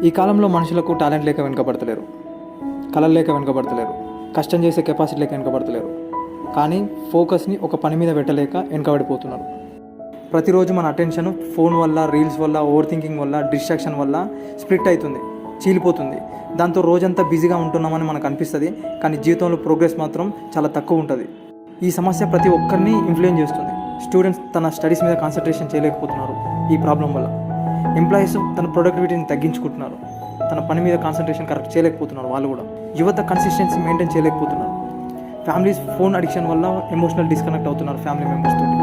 ఈ కాలంలో మనుషులకు టాలెంట్ లేక వెనుకబడతలేరు, కళలు లేక వెనుకబడతలేరు, కష్టం చేసే కెపాసిటీ లేక వెనుకబడతలేరు. కానీ ఫోకస్ని ఒక పని మీద పెట్టలేక వెనుకబడిపోతున్నారు. ప్రతిరోజు మన అటెన్షన్ ఫోన్ వల్ల, రీల్స్ వల్ల, ఓవర్ థింకింగ్ వల్ల, డిస్ట్రాక్షన్ వల్ల స్ప్లిట్ అవుతుంది, చీలిపోతుంది. దాంతో రోజంతా బిజీగా ఉంటున్నామని మనకు అనిపిస్తుంది, కానీ జీవితంలో ప్రోగ్రెస్ మాత్రం చాలా తక్కువ ఉంటుంది. ఈ సమస్య ప్రతి ఒక్కరిని ఇన్ఫ్లుయెన్స్ చేస్తుంది. స్టూడెంట్స్ తన స్టడీస్ మీద కాన్సన్ట్రేషన్ చేయలేకపోతున్నారు ఈ ప్రాబ్లం వల్ల. ఎంప్లాయీస్ తన ప్రొడక్టివిటీని తగ్గించుకుంటున్నారు, తన పని మీద కాన్సన్ట్రేషన్ కరెక్ట్ చేయలేకపోతున్నారు వాళ్ళు కూడా. యువత కన్సిస్టెన్సీ మెయింటైన్ చేయలేకపోతున్నారు. ఫ్యామిలీస్ ఫోన్ అడిక్షన్ వల్ల ఎమోషనల్ డిస్కనెక్ట్ అవుతున్నారు ఫ్యామిలీ మెంబర్స్ తోటి.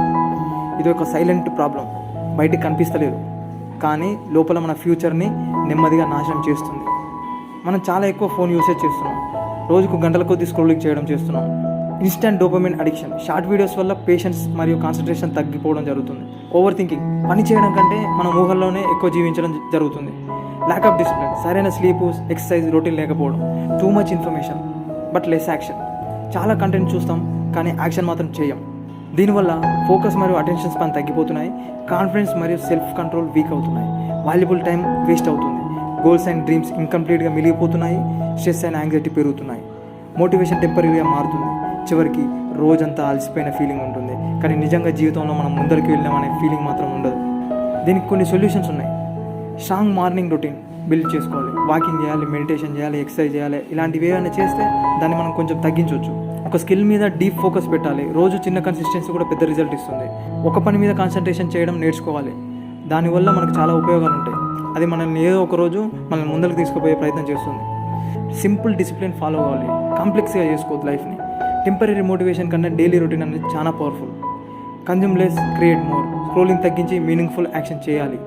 ఇది ఒక సైలెంట్ ప్రాబ్లం, బయటికి కనిపిస్తలేదు, కానీ లోపల మన ఫ్యూచర్ని నెమ్మదిగా నాశనం చేస్తుంది. మనం చాలా ఎక్కువ ఫోన్ యూసేజ్ చేస్తున్నాం, రోజుకు గంటల కొద్దీ స్క్రోలింగ్ చేయడం చేస్తున్నాం. Instant dopamine addiction, short videos వల్ల పేషెన్స్ మరియు కాన్సన్ట్రేషన్ తగ్గిపోవడం జరుగుతుంది. ఓవర్ థింకింగ్, పని చేయడం కంటే మన ఊహల్లోనే ఎక్కువ జీవించడం జరుగుతుంది. ల్యాక్ ఆఫ్ డిసిప్లిన్, సరైన స్లీప్, ఎక్సర్సైజ్ రొటీన్ లేకపోవడం. Too much information but less action. చాలా కంటెంట్ చూస్తాం కానీ యాక్షన్ మాత్రం చేయం. దీనివల్ల ఫోకస్ మరియు అటెన్షన్ స్పాన్ తగ్గిపోతున్నాయి, కాన్ఫిడెన్స్ మరియు సెల్ఫ్ కంట్రోల్ వీక్ అవుతున్నాయి, వాల్యుబుల్ టైం వేస్ట్ అవుతుంది, గోల్స్ అండ్ డ్రీమ్స్ ఇన్కంప్లీట్గా మిగిలిపోతున్నాయి, స్ట్రెస్ అండ్ యాంగ్జైటీ పెరుగుతున్నాయి, మోటివేషన్ టెంపరీగా మారుతుంది, చివరికి రోజంతా అలసిపోయిన ఫీలింగ్ ఉంటుంది, కానీ నిజంగా జీవితంలో మనం ముందరికి వెళ్ళామనే ఫీలింగ్ మాత్రం ఉండదు. దీనికి కొన్ని సొల్యూషన్స్ ఉన్నాయి. స్ట్రాంగ్ మార్నింగ్ రొటీన్ బిల్డ్ చేసుకోవాలి, వాకింగ్ చేయాలి, మెడిటేషన్ చేయాలి, ఎక్సర్సైజ్ చేయాలి. ఇలాంటివి ఏమైనా చేస్తే దాన్ని మనం కొంచెం తగ్గించవచ్చు. ఒక స్కిల్ మీద డీప్ ఫోకస్ పెట్టాలి, రోజు చిన్న కన్సిస్టెన్సీ కూడా పెద్ద రిజల్ట్ ఇస్తుంది. ఒక పని మీద కాన్సన్ట్రేషన్ చేయడం నేర్చుకోవాలి, దానివల్ల మనకు చాలా ఉపయోగాలు ఉంటాయి. అది మనల్ని ఏదో ఒక రోజు మనల్ని ముందరికి తీసుకుపోయే ప్రయత్నం చేస్తుంది. సింపుల్ డిసిప్లిన్ ఫాలో అవ్వాలి, కాంప్లెక్స్గా చేసుకోవద్దు లైఫ్ని. టెంపరీ మోటివేషన్ కన్నా డైలీ రొటీన్ అనేది చాలా powerful. Consume less, create more. Scrolling తగ్గించి మీనింగ్ఫుల్ యాక్షన్ చేయాలి.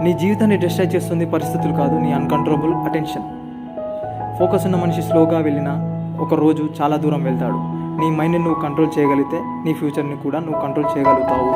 నీ జీవితాన్ని డిస్ట్రాక్ట్ చేస్తుంది పరిస్థితులు కాదు, నీ అన్కంట్రోలబుల్ అటెన్షన్. ఫోకస్ ఉన్న మనిషి స్లోగా వెళ్ళినా ఒక రోజు చాలా దూరం వెళ్తాడు. నీ మైండ్ని నువ్వు కంట్రోల్ చేయగలిగితే నీ ఫ్యూచర్ని కూడా నువ్వు కంట్రోల్ చేయగలుగుతావు.